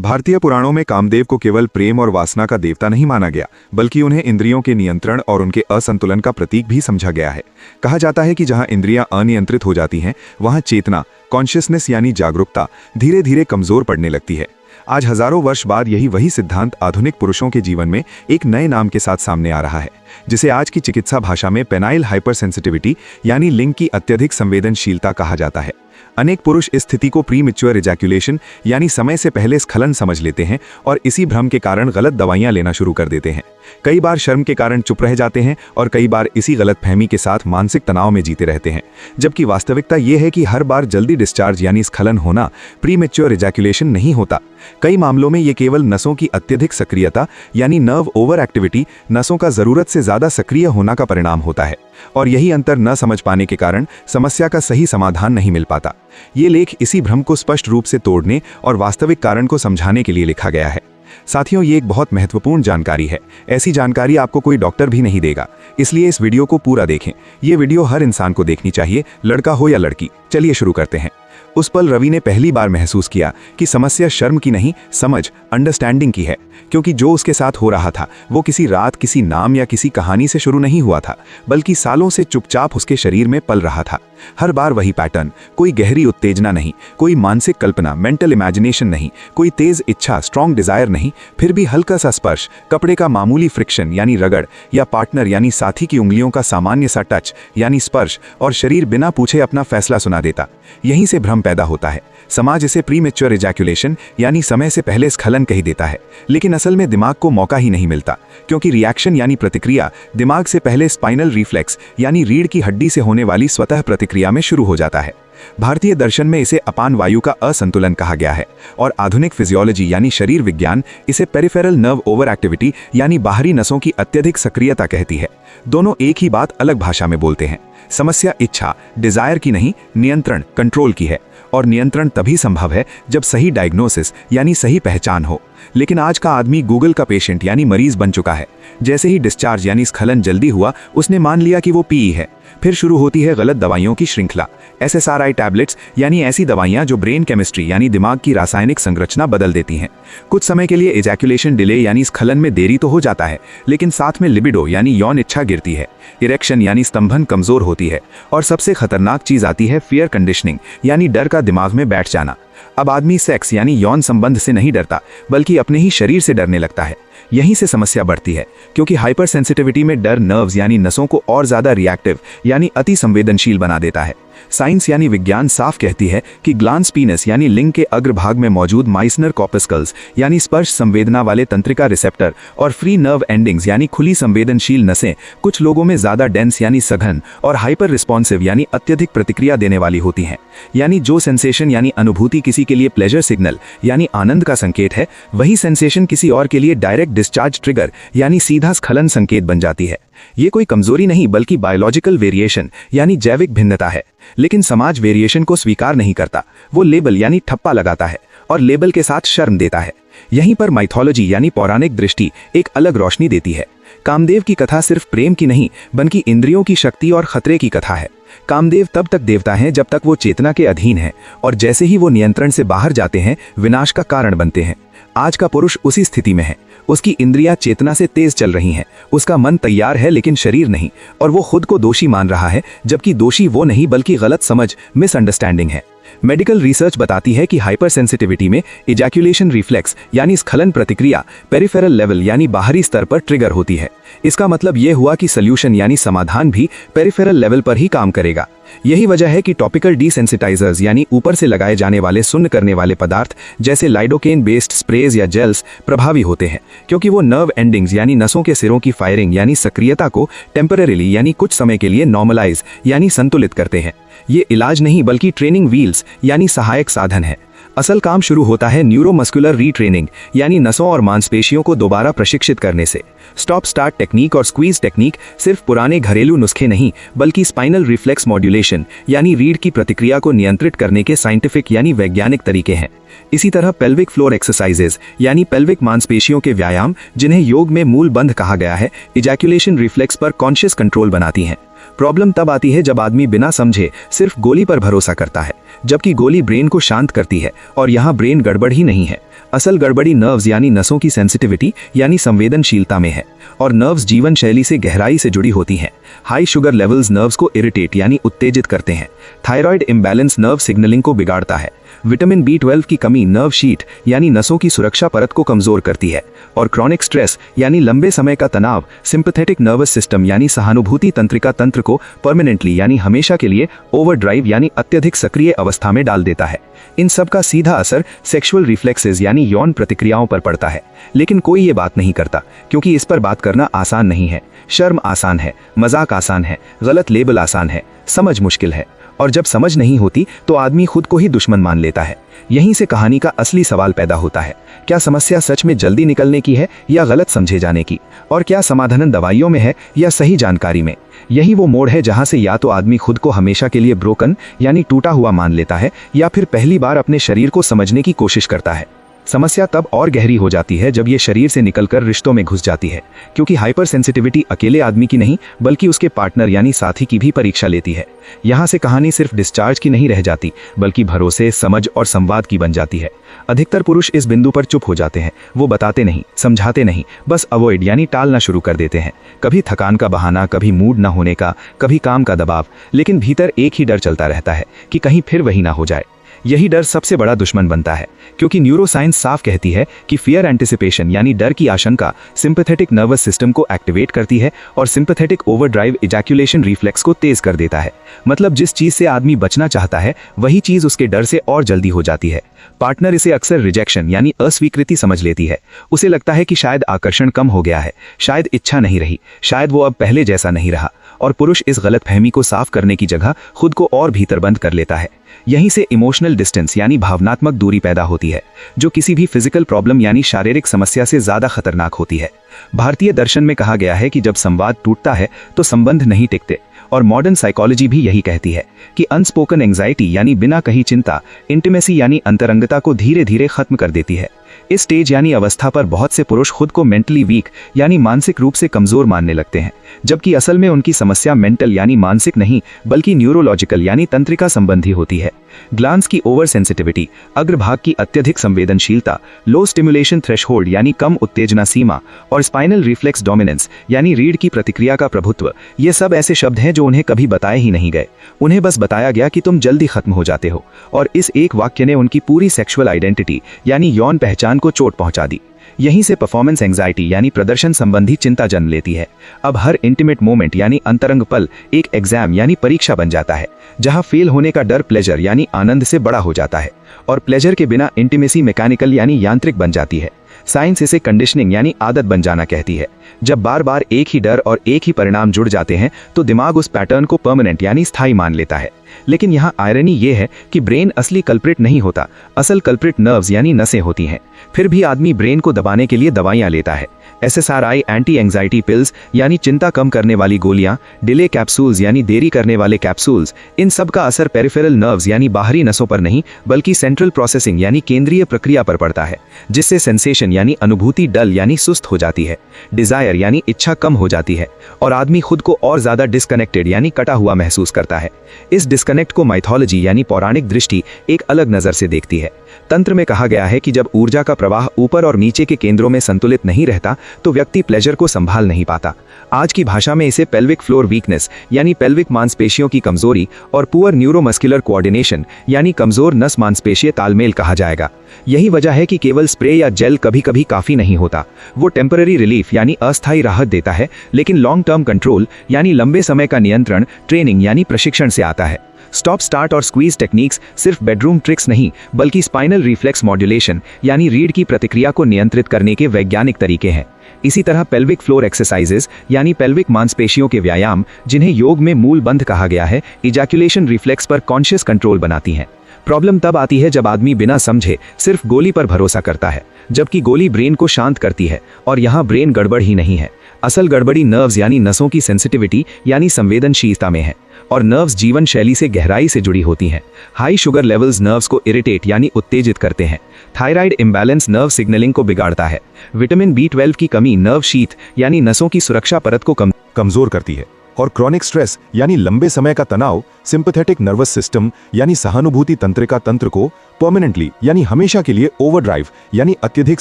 भारतीय पुराणों में कामदेव को केवल प्रेम और वासना का देवता नहीं माना गया, बल्कि उन्हें इंद्रियों के नियंत्रण और उनके असंतुलन का प्रतीक भी समझा गया है। कहा जाता है कि जहां इंद्रियां अनियंत्रित हो जाती हैं, वहां चेतना, कॉन्शियसनेस यानी जागरूकता धीरे धीरे कमजोर पड़ने लगती है। आज हजारों वर्ष बाद वही सिद्धांत आधुनिक पुरुषों के जीवन में एक नए नाम के साथ सामने आ रहा है, जिसे आज की चिकित्सा भाषा में पेनाइल हाइपरसेंसिटिविटी यानी लिंग की अत्यधिक संवेदनशीलता कहा जाता है। अनेक पुरुष इस स्थिति को प्रीमैच्योर इजैक्यूलेशन यानी समय से पहले स्खलन समझ लेते हैं और इसी भ्रम के कारण गलत दवाइयां लेना शुरू कर देते हैं। कई बार शर्म के कारण चुप रह जाते हैं और कई बार इसी गलतफहमी के साथ मानसिक तनाव में जीते रहते हैं, जबकि वास्तविकता यह है कि हर बार जल्दी डिस्चार्ज यानी स्खलन होना प्रीमैच्योर इजैक्यूलेशन नहीं होता। कई मामलों में ये केवल नसों की अत्यधिक सक्रियता यानी नर्व ओवर एक्टिविटी, नसों का जरूरत से ज्यादा सक्रिय होना का परिणाम होता है, और यही अंतर न समझ पाने के कारण समस्या का सही समाधान नहीं मिल पाता। ये लेख इसी भ्रम को स्पष्ट रूप से तोड़ने और वास्तविक कारण को समझाने के लिए लिखा गया है। साथियों, ये एक बहुत महत्वपूर्ण जानकारी है। ऐसी जानकारी आपको कोई डॉक्टर भी नहीं देगा, इसलिए इस वीडियो को पूरा देखें। ये वीडियो हर इंसान को देखनी चाहिए, लड़का हो या लड़की। चलिए शुरू करते हैं। उस पल रवि ने पहली बार महसूस किया कि समस्या शर्म की नहीं, समझ, अंडरस्टैंडिंग की है, क्योंकि जो उसके साथ हो रहा था वो किसी रात, किसी नाम या किसी कहानी से शुरू नहीं हुआ था, बल्कि सालों से चुपचाप उसके शरीर में पल रहा था। हर बार वही पैटर्न, कोई गहरी उत्तेजना नहीं, कोई मानसिक कल्पना, मेंटल इमेजिनेशन नहीं, कोई तेज इच्छा, स्ट्रॉन्ग डिजायर नहीं, फिर भी हल्का सा स्पर्श, कपड़े का मामूली फ्रिक्शन यानी रगड़, या पार्टनर यानी साथी की उंगलियों का सामान्य सा टच यानी स्पर्श, और शरीर बिना पूछे अपना फैसला सुना देता। यहीं से भ्रम पैदा होता है। समाज इसे प्रीमैच्योर इजैक्यूलेशन यानी समय से पहले स्खलन कह देता है, लेकिन असल में दिमाग को मौका ही नहीं मिलता, क्योंकि रिएक्शन यानी प्रतिक्रिया दिमाग से पहले स्पाइनल रिफ्लेक्स यानी रीढ़ की हड्डी से होने वाली स्वतः प्रतिक्रिया में शुरू हो जाता है। भारतीय दर्शन में इसे अपान वायु का असंतुलन कहा गया है, और आधुनिक फिजियोलॉजी यानी शरीर विज्ञान इसे पेरिफेरल नर्व ओवर एक्टिविटी यानी बाहरी नसों की अत्यधिक सक्रियता कहती है। दोनों एक ही बात अलग भाषा में बोलते हैं। समस्या इच्छा, डिजायर की नहीं, नियंत्रण, कंट्रोल की है, और नियंत्रण तभी संभव है जब सही डायग्नोसिस यानी सही पहचान हो। लेकिन आज का आदमी गूगल का पेशेंट यानी मरीज बन चुका है। जैसे ही डिस्चार्ज यानी स्खलन जल्दी हुआ, उसने मान लिया कि वो पीई है। फिर शुरू होती है गलत दवाइयों की श्रृंखला। SSRI टैबलेट्स यानी ऐसी दवाइयां जो ब्रेन केमिस्ट्री यानी दिमाग की रासायनिक संरचना बदल देती हैं। कुछ समय के लिए इजैक्यूलेशन डिले यानी स्खलन में देरी तो हो जाता है, लेकिन साथ में लिबिडो यानी यौन इच्छा गिरती है, इरेक्शन यानी स्तंभन कमजोर होती है, और सबसे खतरनाक चीज आती है फियर कंडीशनिंग यानी डर का दिमाग में बैठ जाना। अब आदमी सेक्स यानी यौन संबंध से नहीं डरता, बल्कि अपने ही शरीर से डरने लगता है। यहीं से समस्या बढ़ती है, क्योंकि हाइपर सेंसिटिविटी में डर नर्व्स यानी नसों को और ज्यादा रिएक्टिव यानी अति संवेदनशील बना देता है। साइंस यानी विज्ञान साफ कहती है कि ग्लांस पीनस यानी लिंग के अग्रभाग में मौजूद माइसनर कॉर्पस्कल्स यानी स्पर्श संवेदना वाले तंत्रिका रिसेप्टर और फ्री नर्व एंडिंग्स यानी खुली संवेदनशील नसें कुछ लोगों में ज्यादा डेंस यानी सघन और हाइपर रिस्पॉन्सिव यानी अत्यधिक प्रतिक्रिया देने वाली होती हैं। यानी जो सेंसेशन यानी अनुभूति किसी के लिए प्लेजर सिग्नल यानी आनंद का संकेत है, वही सेंसेशन किसी और के लिए डायरेक्ट डिस्चार्ज ट्रिगर यानी सीधा स्खलन संकेत बन जाती है। ये कोई कमजोरी नहीं, बल्कि बायोलॉजिकल वेरिएशन यानी जैविक भिन्नता है। लेकिन समाज वेरिएशन को स्वीकार नहीं करता। वो लेबल यानी ठप्पा लगाता है और लेबल के साथ शर्म देता है। यहीं पर माइथोलॉजी यानी पौराणिक दृष्टि एक अलग रोशनी देती है। कामदेव की कथा सिर्फ प्रेम की नहीं, बल्कि इंद्रियों की शक्ति और खतरे की कथा है। कामदेव तब तक देवता हैं जब तक वो चेतना के अधीन है, और जैसे ही वो नियंत्रण से बाहर जाते हैं, विनाश का कारण बनते हैं। आज का पुरुष उसी स्थिति में है। उसकी इंद्रियां चेतना से तेज चल रही हैं, उसका मन तैयार है लेकिन शरीर नहीं, और वो खुद को दोषी मान रहा है, जबकि दोषी वो नहीं बल्कि गलत समझ, मिसअंडरस्टैंडिंग है। मेडिकल रिसर्च बताती है कि हाइपर सेंसिटिविटी में इजैक्यूलेशन रिफ्लेक्स यानी स्खलन प्रतिक्रिया पेरिफेरल लेवल यानी बाहरी स्तर पर ट्रिगर होती है। इसका मतलब यह हुआ कि सॉल्यूशन यानी समाधान भी पेरिफेरल लेवल पर ही काम करेगा। यही वजह है कि टॉपिकल डिसेंसिटाइजर्स यानी ऊपर से लगाए जाने वाले सुन्न करने वाले पदार्थ जैसे लाइडोकेन बेस्ड स्प्रेज या जेल्स प्रभावी होते हैं, क्योंकि वो नर्व एंडिंग्स यानी नसों के सिरों की फायरिंग यानी सक्रियता को टेम्परेरीली यानी कुछ समय के लिए नॉर्मलाइज यानी संतुलित करते हैं। ये इलाज नहीं बल्कि ट्रेनिंग व्हील्स यानी सहायक साधन है। असल काम शुरू होता है न्यूरोमस्कुलर रीट्रेनिंग यानी नसों और मांसपेशियों को दोबारा प्रशिक्षित करने से। स्टॉप स्टार्ट टेक्निक और स्क्वीज टेक्निक सिर्फ पुराने घरेलू नुस्खे नहीं, बल्कि स्पाइनल रिफ्लेक्स मॉड्यूलेशन यानी रीढ़ की प्रतिक्रिया को नियंत्रित करने के साइंटिफिक यानी वैज्ञानिक तरीके हैं। इसी तरह पेल्विक फ्लोर एक्सरसाइजेज यानी पेल्विक मांसपेशियों के व्यायाम, जिन्हें योग में मूल बंध कहा गया है, इजैक्यूलेशन रिफ्लेक्स पर कॉन्शियस कंट्रोल बनाती हैं। प्रॉब्लम तब आती है जब आदमी बिना समझे सिर्फ गोली पर भरोसा करता है, जबकि गोली ब्रेन को शांत करती है, और यहाँ ब्रेन गड़बड़ ही नहीं है, असल गड़बड़ी नर्व्स यानी नसों की सेंसिटिविटी यानी संवेदनशीलता में है, और नर्व्स जीवन शैली से गहराई से जुड़ी होती हैं। हाई शुगर लेवल्स नर्व्स को इरिटेट यानी उत्तेजित करते हैं। थायराइड इम्बैलेंस नर्व सिग्नलिंग को बिगाड़ता है। विटामिन B12 की कमी नर्व शीट यानी नसों की सुरक्षा परत को कमजोर करती है, और क्रॉनिक स्ट्रेस यानी लंबे समय का तनाव सिंपैथेटिक नर्वस सिस्टम यानी सहानुभूति तंत्रिका तंत्र को परमानेंटली यानी हमेशा के लिए ओवरड्राइव यानी अत्यधिक सक्रिय अवस्था में डाल देता है। इन सब का सीधा असर सेक्सुअल रिफ्लेक्सेस यानी यौन प्रतिक्रियाओं पर पड़ता है, लेकिन कोई ये बात नहीं करता, क्योंकि इस पर बात करना आसान नहीं है। शर्म आसान है, मजाक आसान है, गलत लेबल आसान है, समझ मुश्किल है, और जब समझ नहीं होती तो आदमी खुद को ही दुश्मन मान लेता है। यहीं से कहानी का असली सवाल पैदा होता है। क्या समस्या सच में जल्दी निकलने की है या गलत समझे जाने की? और क्या समाधान दवाइयों में है या सही जानकारी में? यही वो मोड़ है जहां से या तो आदमी खुद को हमेशा के लिए ब्रोकन यानी टूटा हुआ मान लेता है, या फिर पहली बार अपने शरीर को समझने की कोशिश करता है। समस्या तब और गहरी हो जाती है जब ये शरीर से निकलकर रिश्तों में घुस जाती है, क्योंकि हाइपर सेंसिटिविटी अकेले आदमी की नहीं बल्कि उसके पार्टनर यानी साथी की भी परीक्षा लेती है। यहाँ से कहानी सिर्फ डिस्चार्ज की नहीं रह जाती, बल्कि भरोसे, समझ और संवाद की बन जाती है। अधिकतर पुरुष इस बिंदु पर चुप हो जाते हैं। वो बताते नहीं, समझाते नहीं, बस अवॉइड यानी टालना शुरू कर देते हैं। कभी थकान का बहाना, कभी मूड न होने का, कभी काम का दबाव, लेकिन भीतर एक ही डर चलता रहता है कि कहीं फिर वही ना हो जाए। यही डर सबसे बड़ा दुश्मन बनता है, क्योंकि न्यूरोसाइंस साफ कहती है कि फियर एंटिसिपेशन यानी डर की आशंका सिंपैथेटिक नर्वस सिस्टम को एक्टिवेट करती है और सिंपैथेटिक ओवरड्राइव इजैक्यूलेशन रिफ्लेक्स को तेज कर देता है। मतलब जिस चीज से आदमी बचना चाहता है वही चीज उसके डर से और जल्दी हो जाती है। पार्टनर इसे अक्सर रिजेक्शन यानी अस्वीकृति समझ लेती है। उसे लगता है कि शायद आकर्षण कम हो गया है, शायद इच्छा नहीं रही, शायद वो अब पहले जैसा नहीं रहा, और पुरुष इस गलतफहमी को साफ करने की जगह खुद को और भीतर बंद कर लेता है। यहीं से इमोशनल डिस्टेंस यानी भावनात्मक दूरी पैदा होती है, जो किसी भी फिजिकल प्रॉब्लम यानी शारीरिक समस्या से ज्यादा खतरनाक होती है। भारतीय दर्शन में कहा गया है कि जब संवाद टूटता है तो संबंध नहीं टिकते, और मॉडर्न साइकोलॉजी भी यही कहती है कि अनस्पोकन एंजाइटी यानी बिना कही चिंता इंटीमेसी यानी अंतरंगता को धीरे धीरे खत्म कर देती है। इस स्टेज यानी अवस्था पर बहुत से पुरुष खुद को मेंटली वीक यानी मानसिक रूप से कमजोर मानने लगते हैं, जबकि असल में उनकी समस्या मेंटल यानी मानसिक नहीं बल्कि न्यूरोलॉजिकल यानी तंत्रिका संबंधी होती है। ग्लांस की ओवर सेंसिटिविटी, अग्रभाग की अत्यधिक संवेदनशीलता, लो स्टिमुलेशन थ्रेशहोल्ड यानी कम उत्तेजना सीमा, और स्पाइनल रिफ्लेक्स डोमिनेंस यानी रीढ़ की प्रतिक्रिया का प्रभुत्व, ये सब ऐसे शब्द हैं जो उन्हें कभी बताए ही नहीं गए। उन्हें बस बताया गया कि तुम जल्दी खत्म हो जाते हो, और इस एक वाक्य ने उनकी पूरी सेक्सुअल आइडेंटिटी यानी यौन पहचान को चोट पहुंचा दी। यहीं से परफॉर्मेंस एंजाइटी यानी प्रदर्शन संबंधी चिंता जन्म लेती है। अब हर इंटीमेट मोमेंट यानी अंतरंग पल एक एग्जाम यानी परीक्षा बन जाता है, जहां फेल होने का डर प्लेजर यानी आनंद से बड़ा हो जाता है, और प्लेजर के बिना इंटीमेसी मैकेनिकल यानी यांत्रिक बन जाती है। साइंस इसे कंडीशनिंग यानी आदत बन जाना कहती है। जब बार बार एक ही डर और एक ही परिणाम जुड़ जाते हैं तो दिमाग उस पैटर्न को परमानेंट यानी स्थायी मान लेता है। लेकिन यहाँ आयरनी ये है कि ब्रेन असली कल्प्रिट नहीं होता, असल कल्प्रिट नर्व्स यानी नसें होती हैं। फिर भी आदमी ब्रेन को दबाने के लिए दवाइयाँ लेता है। SSRI एंटी एंजाइटी पिल्स यानी चिंता कम करने वाली गोलियां, डिले कैप्सूल्स यानी देरी करने वाले कैप्सूल्स, इन सब का असर पेरिफेरल नर्व्स यानी बाहरी नसों पर नहीं बल्कि सेंट्रल प्रोसेसिंग यानी केंद्रीय प्रक्रिया पर पड़ता है, जिससे सेंसेशन यानी अनुभूति डल यानी सुस्त हो जाती है, डिजायर यानी इच्छा कम हो जाती है, और आदमी खुद को और ज्यादा डिस्कनेक्टेड यानी कटा हुआ महसूस करता है। इस डिस्कनेक्ट को माइथोलॉजी यानी पौराणिक दृष्टि एक अलग नजर से देखती है। तंत्र में कहा गया है कि जब ऊर्जा का प्रवाह ऊपर और नीचे के केंद्रों में संतुलित नहीं रहता तो व्यक्ति प्लेजर को संभाल नहीं पाता। आज की भाषा में इसे पेल्विक फ्लोर वीकनेस यानी पेल्विक मांसपेशियों की कमजोरी और पुअर न्यूरोमस्कुलर कोऑर्डिनेशन यानी कमजोर नस मांसपेशीय तालमेल कहा जाएगा। यही वजह है कि केवल स्प्रे या जेल कभी कभी काफी नहीं होता। वो टेम्पररी रिलीफ यानी अस्थायी राहत देता है, लेकिन लॉन्ग टर्म कंट्रोल यानी लंबे समय का नियंत्रण ट्रेनिंग यानी प्रशिक्षण से आता है। स्टॉप स्टार्ट और स्क्वीज टेक्निक्स सिर्फ बेडरूम ट्रिक्स नहीं बल्कि स्पाइनल रिफ्लेक्स मॉड्यूलेशन यानी रीढ़ की प्रतिक्रिया को नियंत्रित करने के वैज्ञानिक तरीके हैं। इसी तरह पेल्विक फ्लोर एक्सरसाइजेस यानी पेल्विक मांसपेशियों के व्यायाम, जिन्हें योग में मूल बंध कहा गया है, इजैक्यूलेशन रिफ्लेक्स पर कॉन्शियस कंट्रोल बनाती हैं। प्रॉब्लम तब आती है जब आदमी बिना समझे सिर्फ गोली पर भरोसा करता है, जबकि गोली ब्रेन को शांत करती है, और यहाँ ब्रेन गड़बड़ ही नहीं है। असल गड़बड़ी नर्व्स यानी नसों की सेंसिटिविटी यानी संवेदनशीलता में है, और नर्व्स जीवन शैली से गहराई से जुड़ी होती हैं। हाई शुगर लेवल्स नर्व्स को इरिटेट यानी उत्तेजित करते हैं। थायराइड इम्बैलेंस नर्व सिग्नलिंग को बिगाड़ता है। विटामिन B12 की कमी नर्व शीथ यानी नसों की सुरक्षा परत को कमजोर करती है। और क्रॉनिक स्ट्रेस यानी लंबे समय का तनाव सिंपैथेटिक नर्वस सिस्टम यानी सहानुभूति तंत्रिका तंत्र को परमानेंटली यानी हमेशा के लिए ओवरड्राइव यानी अत्यधिक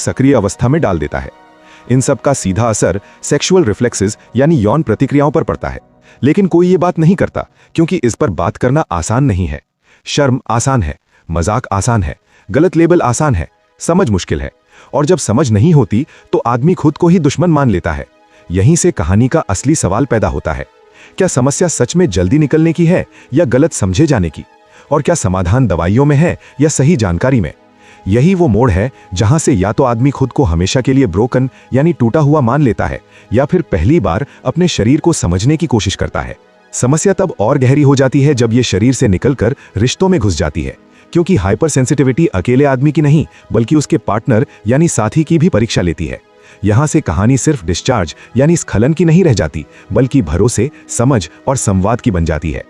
सक्रिय अवस्था में डाल देता है। इन सब का सीधा असर सेक्सुअल रिफ्लेक्सेस यानी यौन प्रतिक्रियाओं पर पड़ता है, लेकिन कोई ये बात नहीं करता क्योंकि इस पर बात करना आसान नहीं है। शर्म आसान है, मजाक आसान है, गलत लेबल आसान है, समझ मुश्किल है, और जब समझ नहीं होती तो आदमी खुद को ही दुश्मन मान लेता है। यहीं से कहानी का असली सवाल पैदा होता है, क्या समस्या सच में जल्दी निकलने की है या गलत समझे जाने की? और क्या समाधान दवाइयों में है या सही जानकारी में? यही वो मोड़ है जहां से या तो आदमी खुद को हमेशा के लिए ब्रोकन यानी टूटा हुआ मान लेता है, या फिर पहली बार अपने शरीर को समझने की कोशिश करता है। समस्या तब और गहरी हो जाती है जब ये शरीर से निकलकर रिश्तों में घुस जाती है, क्योंकि हाइपर सेंसिटिविटी अकेले आदमी की नहीं बल्कि उसके पार्टनर यानी साथी की भी परीक्षा लेती है। यहां से कहानी सिर्फ डिस्चार्ज यानी स्खलन की नहीं रह जाती, बल्कि भरोसे, समझ और संवाद की बन जाती है।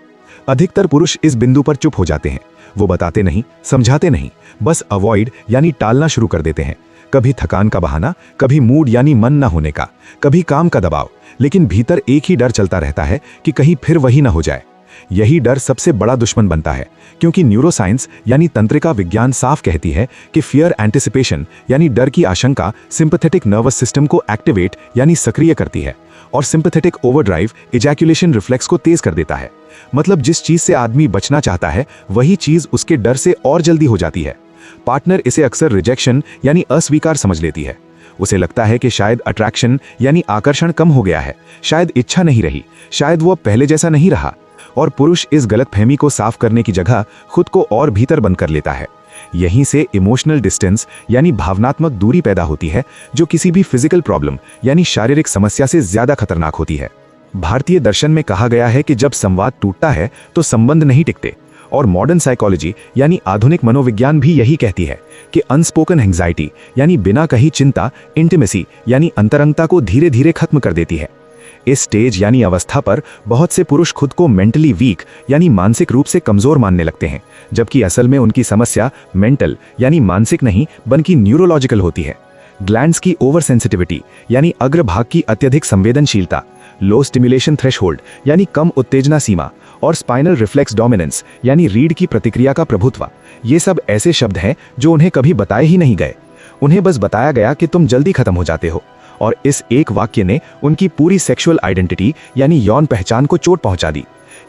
अधिकतर पुरुष इस बिंदु पर चुप हो जाते हैं। वो बताते नहीं, समझाते नहीं, बस अवॉइड यानी टालना शुरू कर देते हैं। कभी थकान का बहाना, कभी मूड यानी मन न होने का, कभी काम का दबाव, लेकिन भीतर एक ही डर चलता रहता है कि कहीं फिर वही न हो जाए। यही डर सबसे बड़ा दुश्मन बनता है, क्योंकि न्यूरोसाइंस यानी तंत्रिका विज्ञान साफ कहती है कि फियर एंटिसिपेशन यानी डर की आशंका सिंपैथेटिक नर्वस सिस्टम को एक्टिवेट यानी सक्रिय करती है, और सिंपैथेटिक ओवरड्राइव इजैक्यूलेशन रिफ्लेक्स को तेज कर देता है। मतलब जिस चीज से आदमी बचना चाहता है वही चीज उसके डर से और जल्दी हो जाती है। पार्टनर इसे अक्सर रिजेक्शन यानी अस्वीकार समझ लेती है। उसे लगता है कि शायद अट्रैक्शन यानी आकर्षण कम हो गया है, शायद इच्छा नहीं रही, शायद वो अब पहले जैसा नहीं रहा, और पुरुष इस गलतफहमी को साफ करने की जगह खुद को और भीतर बंद कर लेता है। यहीं से इमोशनल डिस्टेंस यानी भावनात्मक दूरी पैदा होती है, जो किसी भी फिजिकल प्रॉब्लम यानी शारीरिक समस्या से ज्यादा खतरनाक होती है। भारतीय दर्शन में कहा गया है कि जब संवाद टूटता है तो संबंध नहीं टिकते, और मॉडर्न साइकोलॉजी यानी आधुनिक मनोविज्ञान भी यही कहती है कि अनस्पोकन एंग्जाइटी यानी बिना कही चिंता इंटीमेसी यानी अंतरंगता को धीरे धीरे खत्म कर देती है। इस स्टेज यानी अवस्था पर बहुत से पुरुष खुद को मेंटली वीक यानी मानसिक रूप से कमजोर मानने लगते हैं, जबकि असल में उनकी समस्या मेंटल यानी मानसिक नहीं बल्कि न्यूरोलॉजिकल होती है। ग्लैंड्स की ओवर सेंसिटिविटी यानी अग्रभाग की अत्यधिक संवेदनशीलता, लो स्टिमुलेशन थ्रेशहोल्ड यानी कम उत्तेजना सीमा, और स्पाइनल रिफ्लेक्स डोमिनेंस यानी रीढ़ की प्रतिक्रिया का प्रभुत्व, ये सब ऐसे शब्द हैं जो उन्हें कभी बताए ही नहीं गए। उन्हें बस बताया गया कि तुम जल्दी खत्म हो जाते हो, और इस एक वाक्य ने उनकी पूरी सेक्सुअल आइडेंटिटी यानी यौन पहचान को चोट पहुंचा दी।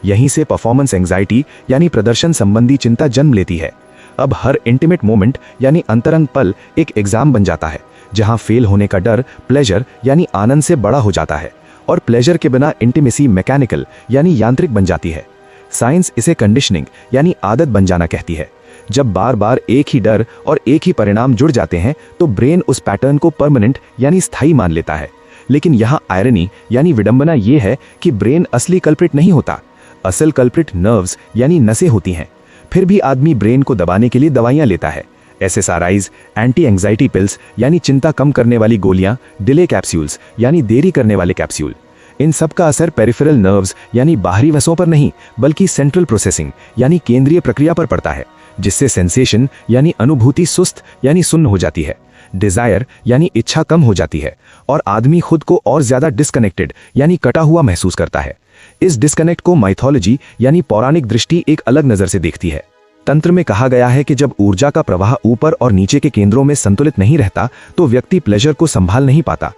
यहीं से परफॉर्मेंस एंग्जाइटी यानी प्रदर्शन संबंधी चिंता जन्म लेती है। अब हर इंटीमेट मोमेंट यानी अंतरंग पल एक एग्जाम बन जाता है, जहां फेल होने का डर प्लेजर यानी आनंद से बड़ा हो जाता है, और प्लेजर के बिना इंटीमेसी मैकेनिकल यानी यांत्रिक बन जाती है। साइंस इसे कंडीशनिंग यानी आदत बन जाना कहती है। जब बार बार एक ही डर और एक ही परिणाम जुड़ जाते हैं तो ब्रेन उस पैटर्न को परमानेंट यानी स्थायी मान लेता है। लेकिन यहाँ आयरनी यानी विडंबना ये है कि ब्रेन असली कल्प्रिट नहीं होता। असल कल्प्रिट नर्व्स यानी नसें होती हैं। फिर भी आदमी ब्रेन को दबाने के लिए दवाइयाँ लेता है। SSRIs, एंटी एंग्जाइटी पिल्स यानी चिंता कम करने वाली गोलियाँ, डिले कैप्सूल्स यानी देरी करने वाले कैप्सूल। इन सब का असर पेरिफेरल नर्व्स यानी बाहरी वसों पर नहीं बल्कि सेंट्रल प्रोसेसिंग यानी केंद्रीय प्रक्रिया पर पड़ता है, जिससे सेंसेशन यानी अनुभूति सुस्त यानी सुन्न हो जाती है, डिजायर यानी इच्छा कम हो जाती है, और आदमी खुद को और ज्यादा डिस्कनेक्टेड यानी कटा हुआ महसूस करता है। इस डिस्कनेक्ट को माइथोलॉजी यानी पौराणिक दृष्टि एक अलग नजर से देखती है। तंत्र में कहा गया है कि जब ऊर्जा का प्रवाह ऊपर और नीचे के केंद्रों में संतुलित नहीं रहता तो व्यक्ति प्लेजर को संभाल नहीं पाता।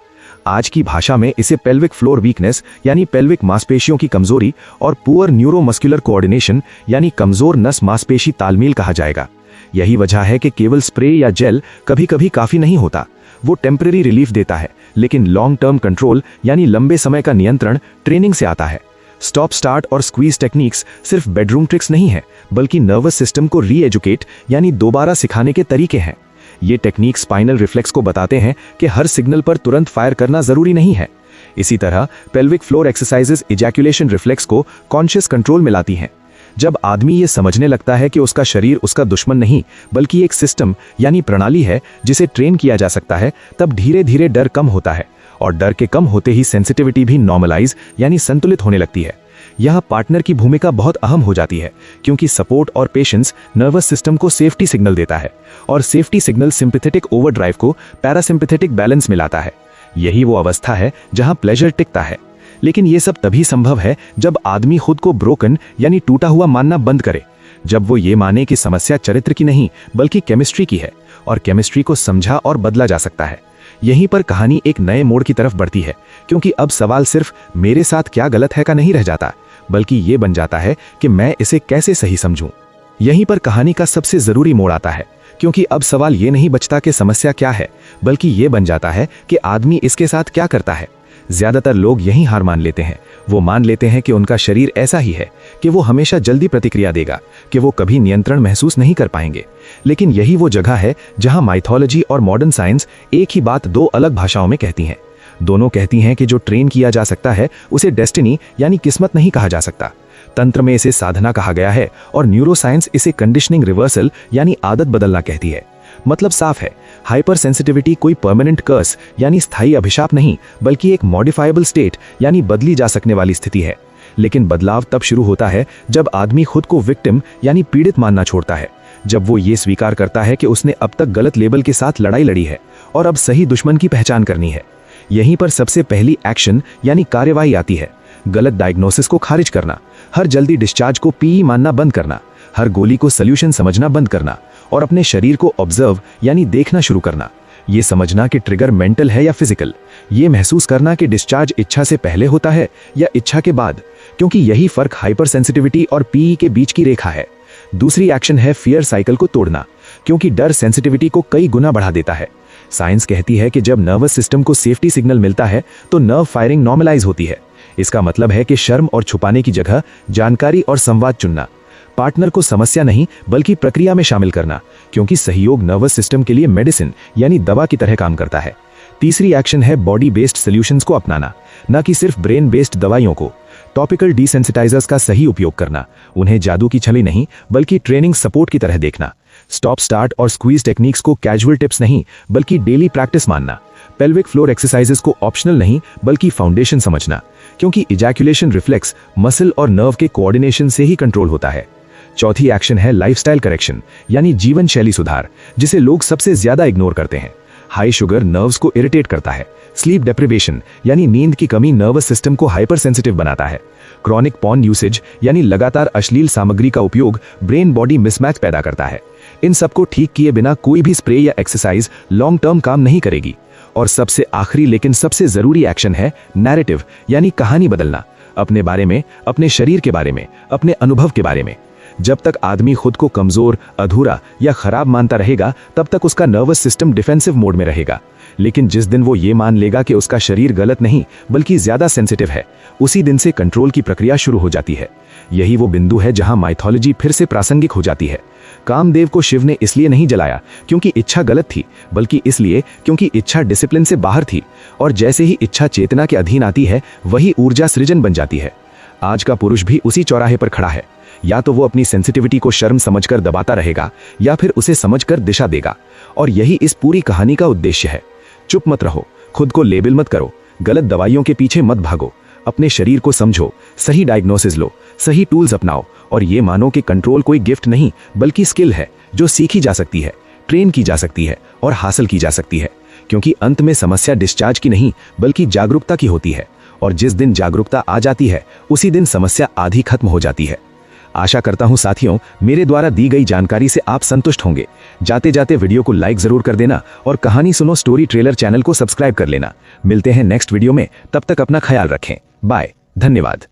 आज की भाषा में इसे पेल्विक फ्लोर वीकनेस यानी पेल्विक मांसपेशियों की कमजोरी और पुअर न्यूरोमस्कुलर कोऑर्डिनेशन यानी कमजोर नस मांसपेशी तालमेल कहा जाएगा। यही वजह है कि केवल स्प्रे या जेल कभी कभी काफी नहीं होता। वो टेम्परेरी रिलीफ देता है, लेकिन लॉन्ग टर्म कंट्रोल यानी लंबे समय का नियंत्रण ट्रेनिंग से आता है। स्टॉप स्टार्ट और स्क्वीज टेक्निक्स सिर्फ बेडरूम ट्रिक्स नहीं है, बल्कि नर्वस सिस्टम को री एजुकेट यानी दोबारा सिखाने के तरीके हैं। ये टेक्निक स्पाइनल रिफ्लेक्स को बताते हैं कि हर सिग्नल पर तुरंत फायर करना जरूरी नहीं है। इसी तरह pelvic floor exercises ejaculation reflex को कॉन्शियस कंट्रोल में लाती हैं। जब आदमी ये समझने लगता है कि उसका शरीर उसका दुश्मन नहीं बल्कि एक सिस्टम यानी प्रणाली है जिसे ट्रेन किया जा सकता है, तब धीरे धीरे डर कम होता है, और डर के कम होते ही सेंसिटिविटी भी नॉर्मलाइज यानी संतुलित होने लगती है। यहाँ पार्टनर की भूमिका बहुत अहम हो जाती है, क्योंकि सपोर्ट और पेशेंस नर्वस सिस्टम को सेफ्टी सिग्नल देता है, और सेफ्टी सिग्नल सिंपैथेटिक ओवरड्राइव को पैरासिम्पैथेटिक बैलेंस में लाता है। यही वो अवस्था है जहाँ प्लेजर टिकता है। लेकिन ये सब तभी संभव है जब आदमी खुद को ब्रोकन यानी टूटा हुआ मानना बंद करे, जब वो ये माने कि समस्या चरित्र की नहीं बल्कि केमिस्ट्री की है और केमिस्ट्री को समझा और बदला जा सकता है। यहीं पर कहानी एक नए मोड़ की तरफ बढ़ती है, क्योंकि अब सवाल सिर्फ मेरे साथ क्या गलत है का नहीं रह जाता, बल्कि ये बन जाता है कि मैं इसे कैसे सही समझूं। यहीं पर कहानी का सबसे जरूरी मोड़ आता है, क्योंकि अब सवाल ये नहीं बचता कि समस्या क्या है, बल्कि ये बन जाता है कि आदमी इसके साथ क्या करता है। ज्यादातर लोग यही हार मान लेते हैं। वो मान लेते हैं कि उनका शरीर ऐसा ही है कि वो हमेशा जल्दी प्रतिक्रिया देगा, कि वो कभी नियंत्रण महसूस नहीं कर पाएंगे। लेकिन यही वो जगह है जहां माइथोलॉजी और मॉडर्न साइंस एक ही बात दो अलग भाषाओं में कहती हैं। दोनों कहती हैं कि जो ट्रेन किया जा सकता है उसे डेस्टिनी यानी किस्मत नहीं कहा जा सकता। तंत्र में इसे साधना कहा गया है और न्यूरोसाइंस इसे कंडीशनिंग रिवर्सल यानी आदत बदलना कहती है। मतलब साफ है, हाइपर सेंसिटिविटी कोई परमानेंट कर्स यानी स्थायी अभिशाप नहीं, बल्कि एक मॉडिफाइबल स्टेट यानी बदली जा सकने वाली स्थिति है। लेकिन बदलाव तब शुरू होता है जब आदमी खुद को विक्टिम यानी पीड़ित मानना छोड़ता है, जब वो ये स्वीकार करता है कि उसने अब तक गलत लेबल के साथ लड़ाई लड़ी है और अब सही दुश्मन की पहचान करनी है। यहीं पर सबसे पहली एक्शन यानी कार्यवाही आती है। गलत डायग्नोसिस को खारिज करना, हर जल्दी डिस्चार्ज को पीई मानना बंद करना, हर गोली को सॉल्यूशन समझना बंद करना और अपने शरीर को ऑब्जर्व यानी देखना शुरू करना। ये समझना कि ट्रिगर मेंटल है या फिजिकल, ये महसूस करना कि डिस्चार्ज इच्छा से पहले होता है या इच्छा के बाद, क्योंकि यही फर्क हाइपर सेंसिटिविटी और पीई के बीच की रेखा है। दूसरी एक्शन है फियर साइकिल को तोड़ना, क्योंकि डर सेंसिटिविटी को कई गुना बढ़ा देता है। साइंस कहती है कि जब नर्वस सिस्टम को सेफ्टी सिग्नल मिलता है तो नर्व फायरिंग नॉर्मलाइज होती है। इसका मतलब है कि शर्म और छुपाने की जगह जानकारी और संवाद चुनना, पार्टनर को समस्या नहीं बल्कि प्रक्रिया में शामिल करना, क्योंकि सहयोग नर्वस सिस्टम के लिए मेडिसिन यानी दवा की तरह काम करता है। तीसरी एक्शन है बॉडी बेस्ड सॉल्यूशंस को अपनाना, न कि सिर्फ ब्रेन बेस्ड दवाइयों को। टॉपिकल डिसेंसिटाइजर्स का सही उपयोग करना, उन्हें जादू की छड़ी नहीं बल्कि ट्रेनिंग सपोर्ट की तरह देखना। स्टॉप स्टार्ट और स्क्वीज टेक्निक्स को कैजुअल टिप्स नहीं बल्कि डेली प्रैक्टिस मानना। पेल्विक फ्लोर एक्सरसाइजेस को ऑप्शनल नहीं बल्कि फाउंडेशन समझना, क्योंकि इजैक्यूलेशन रिफ्लेक्स मसल और नर्व के कोऑर्डिनेशन से ही कंट्रोल होता है। चौथी एक्शन है लाइफस्टाइल करेक्शन यानी जीवन शैली सुधार, जिसे लोग सबसे ज्यादा इग्नोर करते हैं। हाई शुगर नर्व्स को इरिटेट करता है। स्लीप डेप्रिवेशन यानी नींद की कमी नर्वस सिस्टम को हाइपर सेंसिटिव बनाता है। क्रॉनिक पॉर्न यूसेज यानी लगातार अश्लील सामग्री का उपयोग ब्रेन बॉडी मिसमैच पैदा करता है। इन सबको ठीक किए बिना कोई भी स्प्रे या एक्सरसाइज लॉन्ग टर्म काम नहीं करेगी। और सबसे आखिरी लेकिन सबसे जरूरी एक्शन है नैरेटिव यानी कहानी बदलना, अपने बारे में, अपने शरीर के बारे में, अपने अनुभव के बारे में। जब तक आदमी खुद को कमजोर, अधूरा या खराब मानता रहेगा, तब तक उसका नर्वस सिस्टम डिफेंसिव मोड में रहेगा। लेकिन जिस दिन वो ये मान लेगा कि उसका शरीर गलत नहीं बल्कि ज्यादा सेंसिटिव है, उसी दिन से कंट्रोल की प्रक्रिया शुरू हो जाती है। यही वो बिंदु है जहां माइथोलॉजी फिर से प्रासंगिक हो जाती है। कामदेव को शिव ने इसलिए नहीं जलाया क्योंकि इच्छा गलत थी, बल्कि इसलिए क्योंकि इच्छा डिसिप्लिन से बाहर थी। और जैसे ही इच्छा चेतना के अधीन आती है, वही ऊर्जा सृजन बन जाती है। आज का पुरुष भी उसी चौराहे पर खड़ा है। या तो वो अपनी सेंसिटिविटी को शर्म समझकर दबाता रहेगा, या फिर उसे समझकर दिशा देगा। और यही इस पूरी कहानी का उद्देश्य है। चुप मत रहो, खुद को लेबल मत करो, गलत दवाइयों के पीछे मत भागो, अपने शरीर को समझो, सही डायग्नोसिस लो, सही टूल्स अपनाओ और ये मानो कि कंट्रोल कोई गिफ्ट नहीं बल्कि स्किल है जो सीखी जा सकती है, ट्रेन की जा सकती है और हासिल की जा सकती है। क्योंकि अंत में समस्या डिस्चार्ज की नहीं बल्कि जागरूकता की होती है। और जिस दिन जागरूकता आ जाती है, उसी दिन समस्या आधी खत्म हो जाती है। आशा करता हूं साथियों, मेरे द्वारा दी गई जानकारी से आप संतुष्ट होंगे। जाते जाते वीडियो को लाइक जरूर कर देना और कहानी सुनो स्टोरी ट्रेलर चैनल को सब्सक्राइब कर लेना। मिलते हैं नेक्स्ट वीडियो में, तब तक अपना ख्याल रखें। बाय, धन्यवाद।